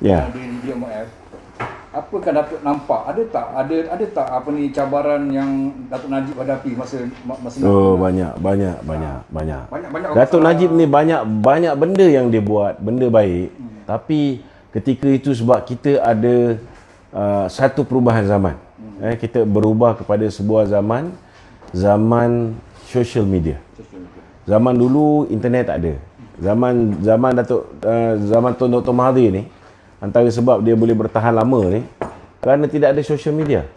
Ya. di DMF. Apakah Datuk nampak ada tak apa ni cabaran yang Datuk Najib hadapi masa Oh, nak, banyak. banyak Datuk Najib ni banyak benda yang dia buat, benda baik. Tapi ketika itu sebab kita ada satu perubahan zaman. Kita berubah kepada sebuah zaman social media. Zaman dulu internet tak ada. Zaman Tun Dr. Mahathir ni, antara sebab dia boleh bertahan lama ni kerana tidak ada social media.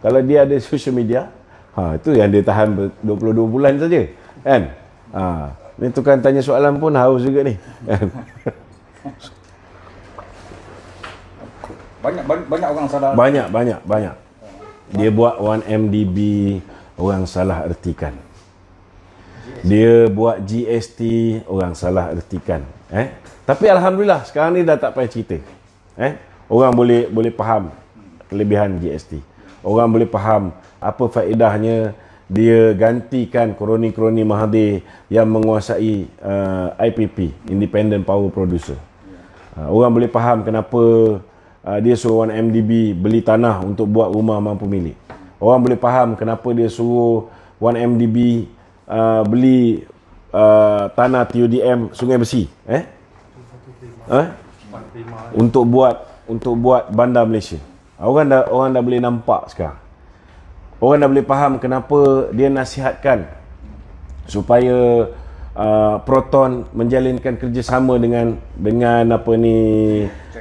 Kalau dia ada social media, itu yang dia tahan 22 bulan saja, kan? Ni tukang tanya soalan pun haus juga ni, kan? Banyak orang salah. Banyak. Dia buat 1MDB, orang salah ertikan. Dia buat GST, orang salah ertikan. Tapi alhamdulillah sekarang ni dah tak payah cerita. Orang boleh faham kelebihan GST. Orang boleh faham apa faedahnya dia gantikan kroni-kroni Mahathir yang menguasai IPP, Independent Power Producer. Orang boleh faham kenapa dia suruh 1MDB beli tanah untuk buat rumah mampu milik. Orang boleh faham kenapa dia suruh 1MDB beli tanah TUDM Sungai Besi untuk buat bandar Malaysia. Orang dah boleh nampak sekarang. Orang dah boleh faham kenapa dia nasihatkan supaya Proton menjalinkan kerjasama dengan apa ni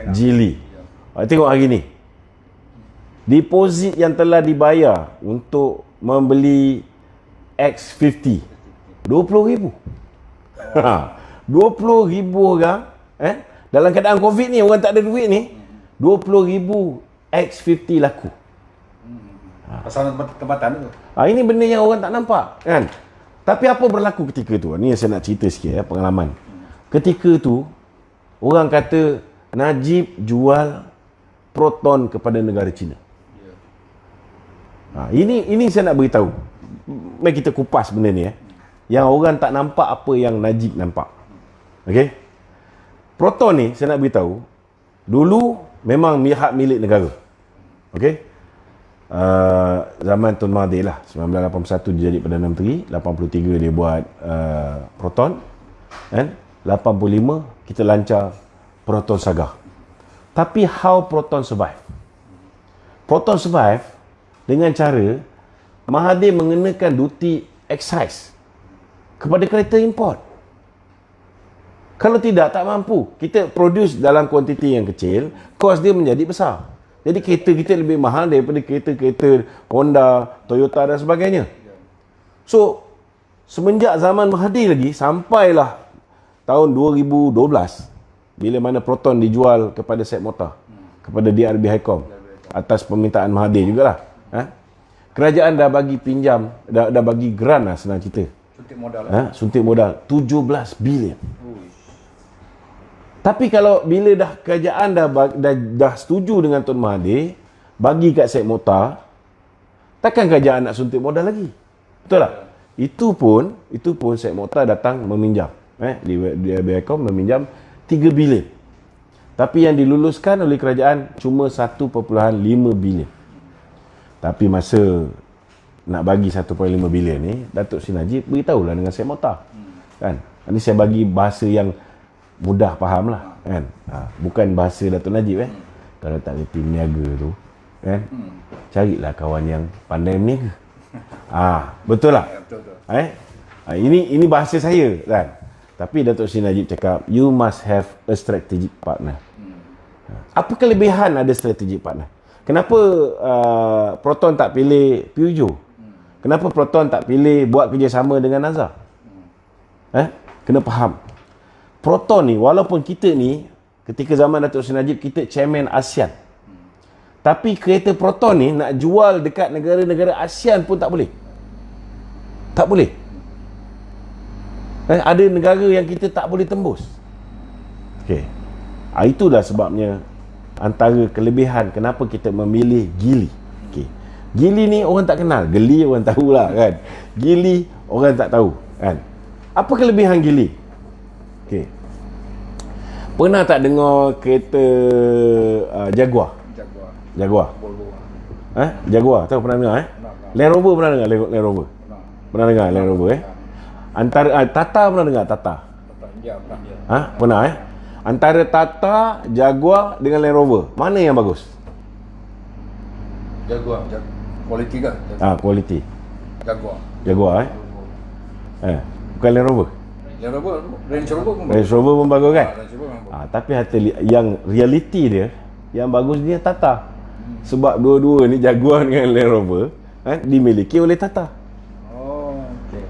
Geely. Tengok hari ni deposit yang telah dibayar untuk membeli X50 20,000. 20,000 orang dalam keadaan Covid ni, orang tak ada duit ni, 20,000 X50 laku. Pasal tempatan tu. Ini benda yang orang tak nampak, kan? Tapi apa berlaku ketika tu? Ni yang saya nak cerita sikit pengalaman. Ketika tu orang kata Najib jual Proton kepada negara China. Ini saya nak beritahu. Mari kita kupas benda ni yang orang tak nampak apa yang Najib nampak. Okey. Proton ni saya nak beritahu, dulu memang hak milik negara. Okey. Zaman Tun Mahathir lah, 1981 dia jadi Perdana Menteri, 83 dia buat Proton, kan? 85 kita lancar Proton Saga. Tapi how Proton survive? Proton survive dengan cara Mahathir mengenakan duty excise kepada kereta import. Kalau tidak, tak mampu. Kita produce dalam kuantiti yang kecil, kos dia menjadi besar. Jadi kereta kita lebih mahal daripada kereta-kereta Honda, Toyota dan sebagainya. So, semenjak zaman Mahathir lagi, sampailah tahun 2012, bila mana Proton dijual kepada Seth Motor, kepada DRB Highcom, atas permintaan Mahathir jugalah. Kerajaan dah bagi pinjam, dah bagi grant lah, senang cerita. Suntik modal 17 bilion. Tapi kalau bila dah kerajaan dah setuju dengan Tun Mahathir bagi kat Seth Motor, takkan kerajaan nak suntik modal lagi? Betul tak? Itu pun Seth Motor datang meminjam. Di Biacom meminjam 3 bilion. Tapi yang diluluskan oleh kerajaan cuma 1.5 bilion. Tapi masa nak bagi 1.5 bilion ni, Datuk Seri Najib beritahulah dengan Seth Motor. Kan? Ini saya bagi bahasa yang mudah faham lah, kan? Bukan bahasa Datuk Najib. Kalau tak reti meniaga tu, kan? Carilah kawan yang pandai meniaga. Betul lah. Ini bahasa saya, kan? Tapi Datuk Seri Najib cakap, you must have a strategic partner. Apa kelebihan ada strategic partner? Kenapa Proton tak pilih Peugeot? Kenapa Proton tak pilih buat kerjasama dengan Nazar? Kena faham. Proton ni, walaupun kita ni, ketika zaman Datuk Seri Najib, kita chairman ASEAN. Tapi kereta Proton ni, nak jual dekat negara-negara ASEAN pun tak boleh. Tak boleh. Ada negara yang kita tak boleh tembus. Okey. Itulah sebabnya antara kelebihan kenapa kita memilih Geely. Okey. Geely ni orang tak kenal, Geli orang tahulah, kan. Geely orang tak tahu, kan. Apa kelebihan Geely? Okey. Pernah tak dengar kereta Jaguar? Jaguar. Volvo. Jaguar, tahu pernah dengar Pernah. Land Rover pernah dengar Land Rover? Pernah. Pernah dengar Land Rover Antara Tata pernah dengar Tata? Ya, pernah. Pernah Antara Tata, Jaguar dengan Land Rover, mana yang bagus? Jaguar. Kualiti kan? Kualiti. Jaguar. Jaguar bukan Land Rover. Yang Rover, Range Rover pun Range Rover pun bagus kan? Range Rover memang bagus. Tapi yang reality dia, yang bagus dia Tata. Sebab dua-dua ni Jaguar dengan Land Rover dimiliki oleh Tata. Oh, okey.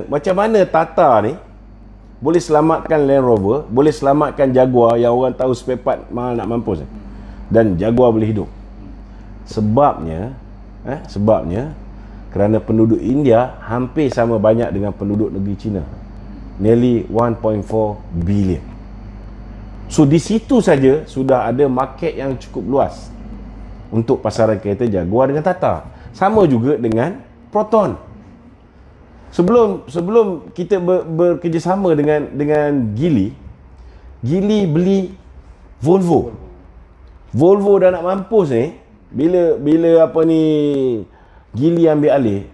Macam mana Tata ni boleh selamatkan Land Rover, boleh selamatkan Jaguar yang orang tahu spare part mahal nak mampus dan Jaguar boleh hidup. Sebabnya kerana penduduk India hampir sama banyak dengan penduduk negeri China. Nearly 1.4 billion. So di situ saja sudah ada market yang cukup luas untuk pasaran kereta Jaguar dengan Tata. Sama juga dengan Proton. Sebelum kita bekerjasama dengan Geely beli Volvo. Volvo dah nak mampus ni. Bila Geely ambil alih,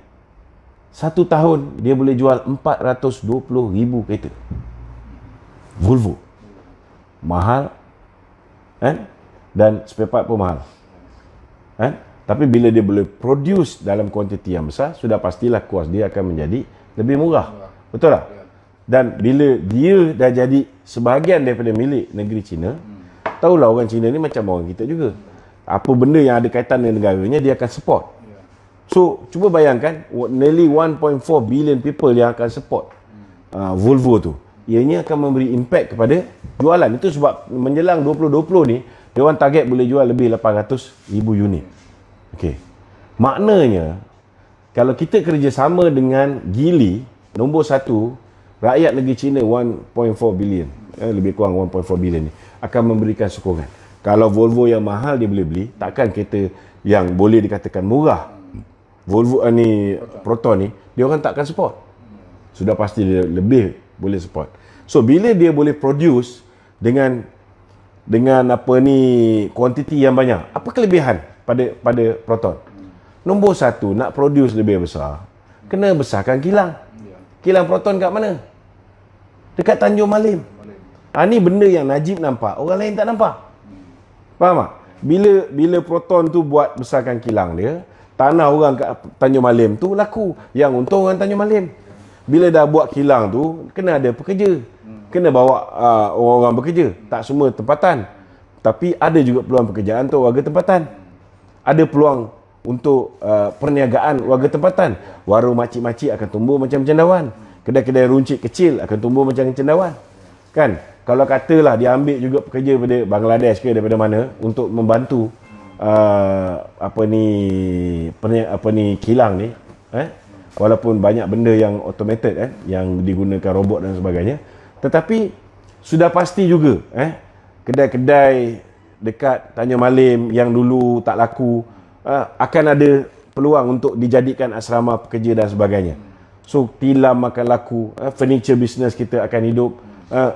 1 tahun dia boleh jual 420,000 kereta. Volvo. Mahal dan spare part pun mahal. Tapi bila dia boleh produce dalam kuantiti yang besar, sudah pastilah kos dia akan menjadi lebih murah. Betul tak? Dan bila dia dah jadi sebahagian daripada milik negeri China, tahulah orang China ni macam orang kita juga. Apa benda yang ada kaitan dengan negaranya, dia akan support. So, cuba bayangkan nearly 1.4 billion people yang akan support Volvo tu. Ianya akan memberi impact kepada jualan. Itu sebab menjelang 2020 ni, dia orang target boleh jual lebih 800,000 unit. Okey. Maknanya, kalau kita kerjasama dengan Geely, nombor 1, rakyat negeri China 1.4 billion, lebih kurang 1.4 billion ni, akan memberikan sokongan. Kalau Volvo yang mahal dia boleh beli, takkan kereta yang boleh dikatakan murah, Volvo ni Proton ni, dia orang takkan support. Sudah pasti dia lebih boleh support. So bila dia boleh produce dengan kuantiti yang banyak, apa kelebihan pada Proton? Nombor 1, nak produce lebih besar, kena besarkan kilang. Kilang Proton kat mana? Dekat Tanjung Malim. Ni benda yang Najib nampak, orang lain tak nampak. Faham tak? Bila Proton tu buat besarkan kilang dia, tanah orang kat Tanjung Malim tu laku. Yang untung orang Tanjung Malim. Bila dah buat kilang tu, kena ada pekerja. Kena bawa orang-orang bekerja. Tak semua tempatan. Tapi ada juga peluang pekerjaan untuk warga tempatan. Ada peluang untuk perniagaan warga tempatan. Warung makcik-makcik akan tumbuh macam cendawan. Kedai-kedai runcit kecil akan tumbuh macam cendawan. Kan? Kalau katalah dia ambil juga pekerja daripada Bangladesh ke daripada mana untuk membantu kilang ni, walaupun banyak benda yang automated yang digunakan robot dan sebagainya, tetapi sudah pasti juga kedai-kedai dekat Tanjung Malim yang dulu tak laku akan ada peluang untuk dijadikan asrama pekerja dan sebagainya. So tilam akan laku, furniture business kita akan hidup,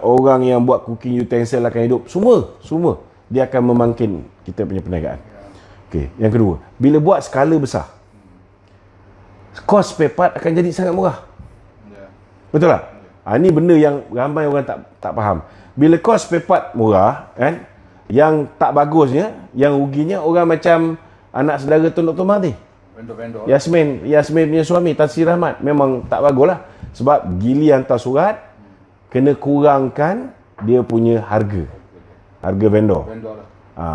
orang yang buat cooking utensil akan hidup, semua dia akan memangkin kita punya perniagaan. Okey, yang kedua, bila buat skala besar, kos spare part akan jadi sangat murah. Betul tak? Ini benda yang ramai orang tak faham. Bila kos spare part murah, yang tak bagusnya, yang ruginya orang macam anak saudara Tun Dr. Mahathir. Vendor-vendor. Yasmin punya suami Tan Sri Rahmat memang tak baguslah. Sebab Geely hantar surat, kena kurangkan dia punya harga vendor.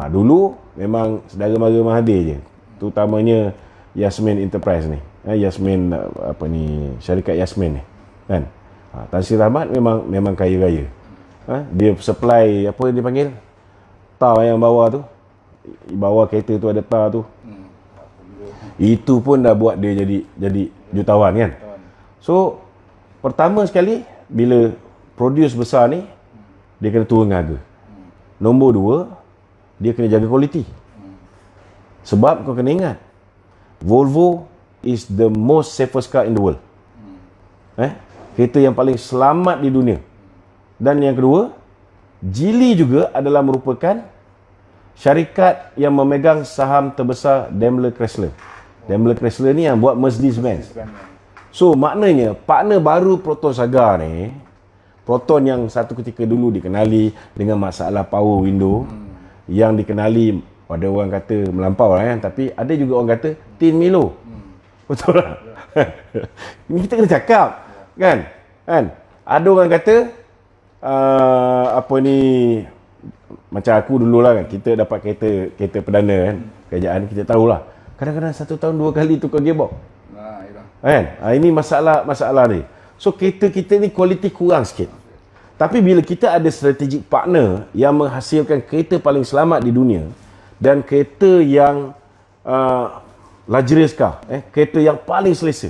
Dulu memang saudara mara Mahathir je, terutamanya Yasmin Enterprise ni, Yasmin syarikat Yasmin ni kan. Tan Sri Rahmat memang kaya raya. Dia supply apa dia panggil, tar yang bawah tu, bawah kereta tu ada tar tu. Itu pun dah buat dia jadi jutawan kan. So pertama sekali bila produce besar ni, dia kena turun harga. Nombor 2, dia kena jaga kualiti. Sebab kau kena ingat, Volvo is the most safest car in the world. Kereta yang paling selamat di dunia. Dan yang kedua, Geely juga adalah merupakan syarikat yang memegang saham terbesar Daimler Chrysler. Daimler Chrysler ni yang buat Mercedes-Benz. So maknanya partner baru Proton Saga ni, Proton yang satu ketika dulu dikenali dengan masalah power window, yang dikenali ada orang kata melampau lah kan, tapi ada juga orang kata tin Milo. Betul lah. Ini kita kena cakap kan? Ada orang kata apa ni, macam aku dululah kan, kita dapat kereta perdana kan, kerajaan, kita tahulah kadang-kadang 1 tahun 2 kali tukar gearbox. Kan? Ini masalah ni. So kereta kita ni kualiti kurang sikit. Tapi bila kita ada strategic partner yang menghasilkan kereta paling selamat di dunia dan kereta yang luxurious car, kereta yang paling selesa.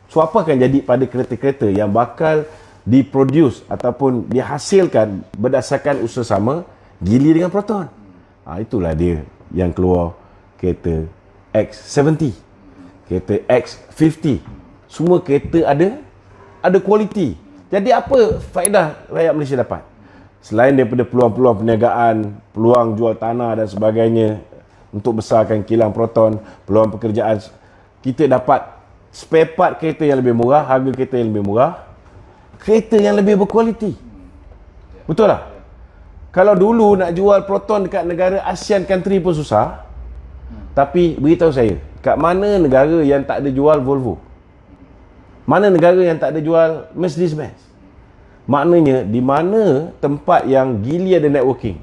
So apa akan jadi pada kereta-kereta yang bakal diproduce ataupun dihasilkan berdasarkan usaha sama Geely dengan Proton? Itulah dia yang keluar kereta X70, kereta X50. Semua kereta ada kualiti. Jadi apa faedah rakyat Malaysia dapat? Selain daripada peluang-peluang perniagaan, peluang jual tanah dan sebagainya untuk besarkan kilang Proton, peluang pekerjaan, kita dapat spare part kereta yang lebih murah, harga kereta yang lebih murah, kereta yang lebih berkualiti. Betul tak? Kalau dulu nak jual Proton dekat negara ASEAN country pun susah. Tapi beritahu saya, kat mana negara yang tak ada jual Volvo? Mana negara yang tak ada jual Mercedes-Benz? Maknanya di mana tempat yang Geely ada networking,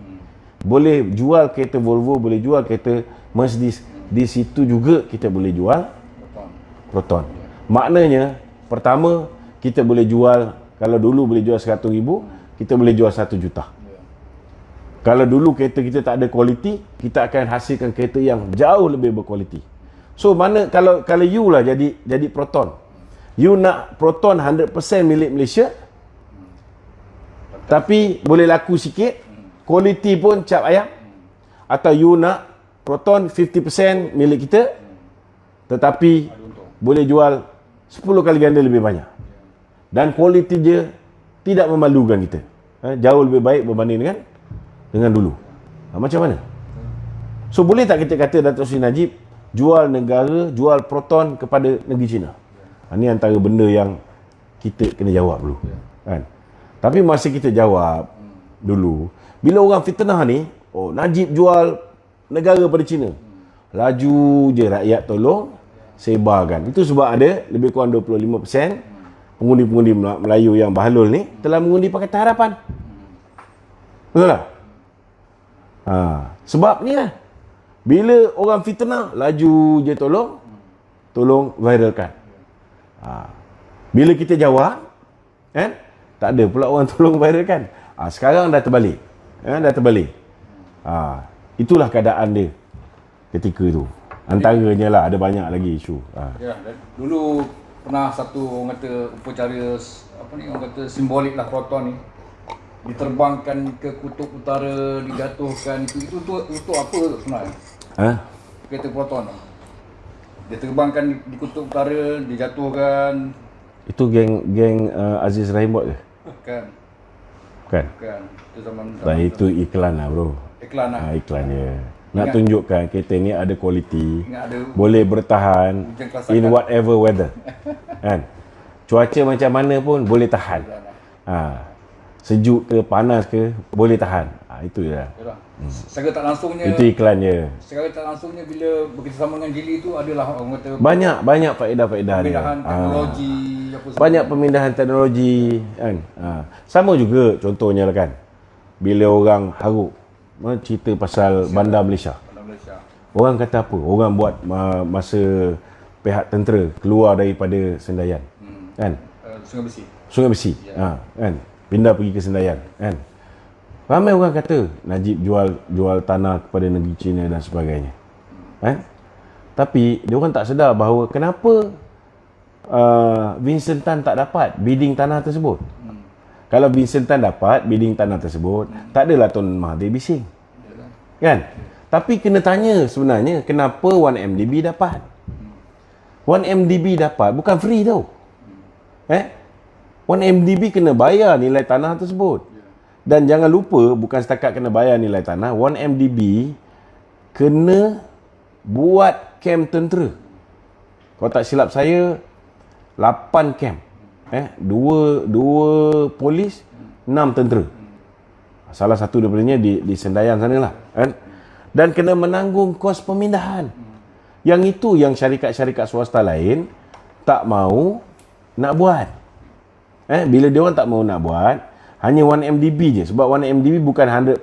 boleh jual kereta Volvo, boleh jual kereta Mercedes, di situ juga kita boleh jual Proton. Maknanya pertama, kita boleh jual, kalau dulu boleh jual 100,000, kita boleh jual 1 juta. Kalau dulu kereta kita tak ada kualiti, kita akan hasilkan kereta yang jauh lebih berkualiti. So mana kalau you lah jadi Proton, you nak Proton 100% milik Malaysia, tapi boleh laku sikit, kualiti pun cap ayam, atau you nak Proton 50% milik kita, tetapi boleh jual 10 kali ganda lebih banyak, dan kualiti dia tidak memalukan kita, jauh lebih baik berbanding dengan dulu. Macam mana? So boleh tak kita kata Datuk Seri Najib jual negara, jual Proton kepada negeri China? Ini antara benda yang kita kena jawab dulu, kan? Tapi masa kita jawab dulu, bila orang fitnah ni, Najib jual negara pada China, laju je rakyat tolong sebarkan. Itu sebab ada lebih kurang 25% pengundi-pengundi Melayu yang bahalul ni telah mengundi Pakatan Harapan. Betul tak? Sebab ni lah, bila orang fitnah, laju je tolong viralkan. Bila kita jawab, kan, tak ada pula orang tolong viralkan. Sekarang dah terbalik, itulah keadaan dia ketika tu. Antaranya lah, ada banyak lagi isu. Ya, dulu pernah satu orang kata upacara orang kata simbolik lah Proton ni, diterbangkan ke kutub utara, dijatuhkan. Itu untuk apa tu sebenarnya? Kereta Proton dia terbangkan di kutub utara, dijatuhkan. Itu geng Aziz Rahim buat ke? Bukan. Itu zaman itu iklan lah bro. Iklan je. Nak tunjukkan kereta ni ada kualiti, boleh bertahan in whatever weather. Kan? Cuaca macam mana pun boleh tahan. Sejuk ke panas ke boleh tahan. Itu je lah. Secara tak langsungnya, itu iklan je. Secara tak langsungnya bila bekerjasama dengan Geely tu adalah orang kata banyak faedah-faedah dia. Pemindahan teknologi, banyak pemindahan teknologi, kan. Sama juga contohnya lah kan, bila orang haruk cerita pasal Bandar Malaysia. Orang kata apa? Orang buat masa pihak tentera keluar daripada Sendayan, kan? Sungai Besi. Kan? Pindah pergi ke Sendayan, kan? Ramai orang kata Najib jual tanah kepada negeri China dan sebagainya. Tapi dia orang tak sedar bahawa kenapa Vincent Tan tak dapat bidding tanah tersebut. Kalau Vincent Tan dapat bidding tanah tersebut, tak adalah Tun Mahathir bising. Kan? Tapi kena tanya sebenarnya kenapa 1MDB dapat. 1MDB dapat bukan free tau. 1MDB kena bayar nilai tanah tersebut. Dan jangan lupa, bukan setakat kena bayar nilai tanah, 1MDB kena buat kem tentera. Kalau tak silap saya, 8 kem. 2 polis, 6 tentera. Salah satu daripadanya di Sendayan sana lah. Kan? Dan kena menanggung kos pemindahan. Yang itu yang syarikat-syarikat swasta lain tak mau nak buat. Bila dia orang tak mau nak buat, hanya 1MDB je. Sebab 1MDB bukan 100%,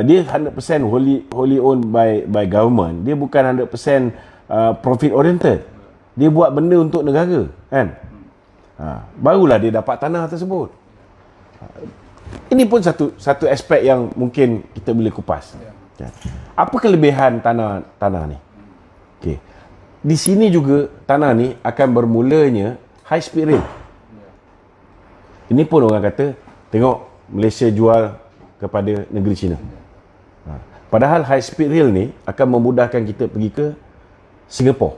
dia 100% wholly owned by government. Dia bukan 100% profit oriented. Dia buat benda untuk negara, kan? Barulah dia dapat tanah tersebut. Ini pun satu aspek yang mungkin kita boleh kupas. Apa kelebihan tanah ni? Okey. Di sini juga tanah ni akan bermulanya high speed rail. Ini pun orang kata, tengok Malaysia jual kepada negeri China. Padahal high speed rail ni akan memudahkan kita pergi ke Singapura.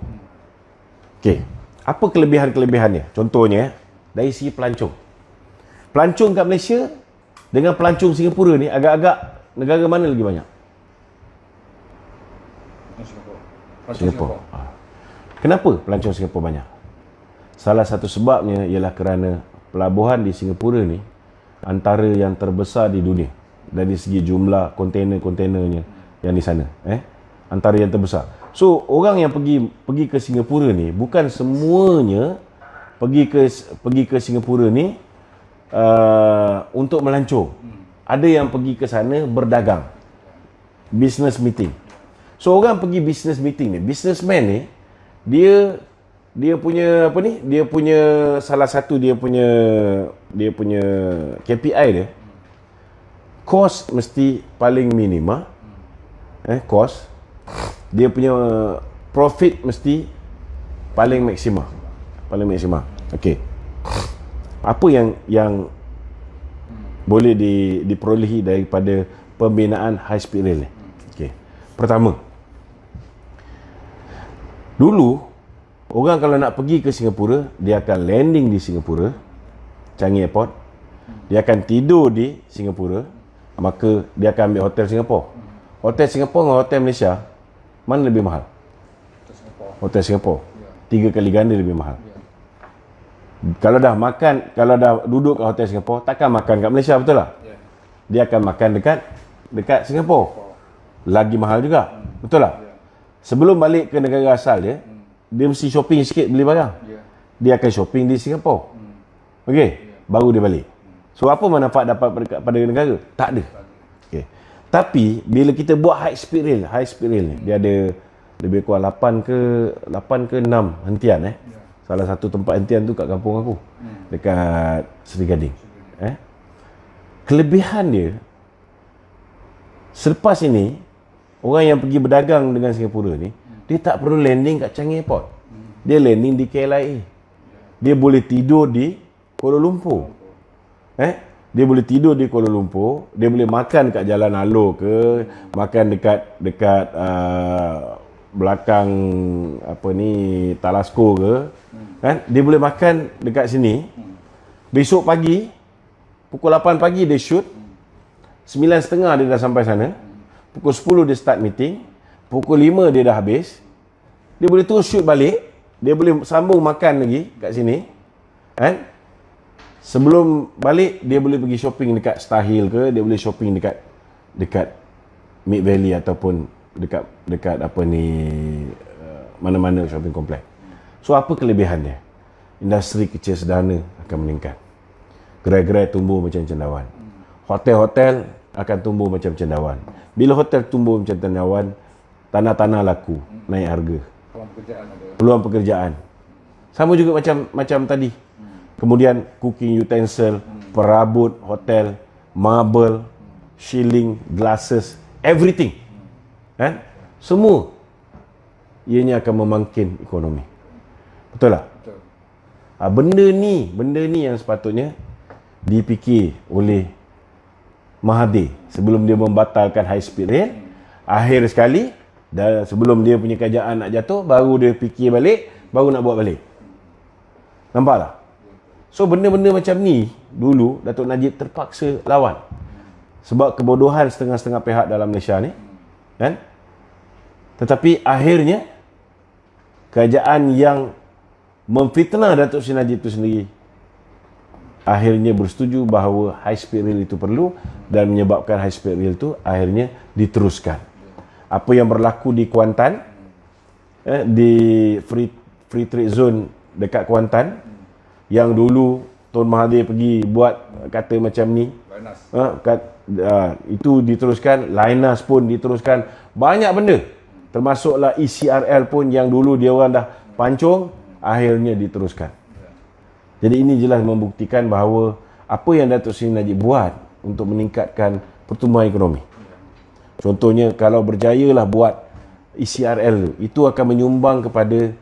Okey. Apa kelebihan-kelebihannya? Contohnya, dari segi pelancong. Pelancong kat Malaysia dengan pelancong Singapura ni agak-agak negara mana lagi banyak? Singapura. Kenapa pelancong Singapura banyak? Salah satu sebabnya ialah kerana pelabuhan di Singapura ni antara yang terbesar di dunia dari segi jumlah kontainer-kontainernya yang di sana. Antara yang terbesar. So, orang yang pergi ke Singapura ni bukan semuanya pergi ke Singapura ni untuk melancong. Ada yang pergi ke sana berdagang. Business meeting. So, orang pergi business meeting ni, businessman ni, dia punya apa ni? Dia punya salah satu dia punya KPI dia. Kos mesti paling minima. Kos. Dia punya profit mesti paling maksima. Paling maksima. Okey. Apa yang boleh diperolehi daripada pembinaan high speed rail ni? Okey. Pertama, dulu orang kalau nak pergi ke Singapura, dia akan landing di Singapura, Changi Airport. Dia akan tidur di Singapura, maka dia akan ambil hotel Singapura. Hotel Singapura dengan hotel Malaysia, mana lebih mahal? Hotel Singapura. 3 kali ganda lebih mahal. Kalau dah duduk kat hotel Singapura, takkan makan kat Malaysia, betul tak? Dia akan makan dekat Singapura. Lagi mahal juga. Betul tak? Sebelum balik ke negara asal dia, dia mesti shopping sikit beli barang. Dia akan shopping di Singapura. Okey, baru dia balik. So apa manfaat dapat pada negara? Tak ada. Okey. Tapi bila kita buat high speed rail ni, dia ada lebih kurang 8 ke 6 hentian. Salah satu tempat hentian tu kat kampung aku. Dekat Seri Gading. Kelebihan dia, selepas ini orang yang pergi berdagang dengan Singapura ni, dia tak perlu landing kat Changi Airport. Dia landing di KLIA. Dia boleh tidur di Kuala Lumpur. Dia boleh tidur di Kuala Lumpur, dia boleh makan kat Jalan Alor ke, makan dekat belakang apa ni Talasco ke. Kan? Dia boleh makan dekat sini. Besok pagi pukul 8 pagi dia shoot. 9.30 dia dah sampai sana. Pukul 10 dia start meeting. Pukul 5 dia dah habis. Dia boleh terus shoot balik. Dia boleh sambung makan lagi kat sini. Kan? Sebelum balik, dia boleh pergi shopping dekat Star Hill ke, dia boleh shopping dekat Mid Valley ataupun dekat apa ni, mana-mana shopping kompleks. So, apa kelebihannya? Industri kecil sederhana akan meningkat. Gerai-gerai tumbuh macam cendawan. Hotel-hotel akan tumbuh macam cendawan. Bila hotel tumbuh macam cendawan, tanah-tanah laku, naik harga. Peluang pekerjaan. Sama juga macam tadi. Kemudian cooking utensil, perabot hotel, marble, shilling, glasses, everything. Kan? Semua ianya akan memangkin ekonomi. Betul tak? Betul. Benda ni yang sepatutnya dipikir oleh Mahathir sebelum dia membatalkan high speed rail. Akhir sekali, dan sebelum dia punya kerajaan nak jatuh, baru dia fikir balik, baru nak buat balik. Nampak tak? So benda-benda macam ni dulu Datuk Najib terpaksa lawan sebab kebodohan setengah-setengah pihak dalam Malaysia ni, kan? Tetapi akhirnya kerajaan yang memfitnah Datuk Seri Najib itu sendiri akhirnya bersetuju bahawa high speed rail itu perlu dan menyebabkan high speed rail itu akhirnya diteruskan. Apa yang berlaku di Kuantan, di free trade zone dekat Kuantan, yang dulu Tun Mahathir pergi buat kata macam ni, itu diteruskan, Lainas pun diteruskan, banyak benda, termasuklah ECRL pun yang dulu dia orang dah pancung, akhirnya diteruskan. Jadi ini jelas membuktikan bahawa apa yang Datuk Seri Najib buat untuk meningkatkan pertumbuhan ekonomi. Contohnya kalau berjayalah buat ECRL itu akan menyumbang kepada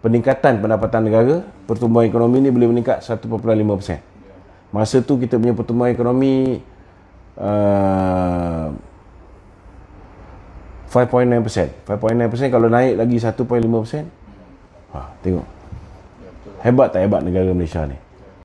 peningkatan pendapatan negara, pertumbuhan ekonomi ni boleh meningkat 1.5%. Masa tu kita punya pertumbuhan ekonomi 5.9%. 5.9% kalau naik lagi 1.5%. Tengok. Hebat tak hebat negara Malaysia ni?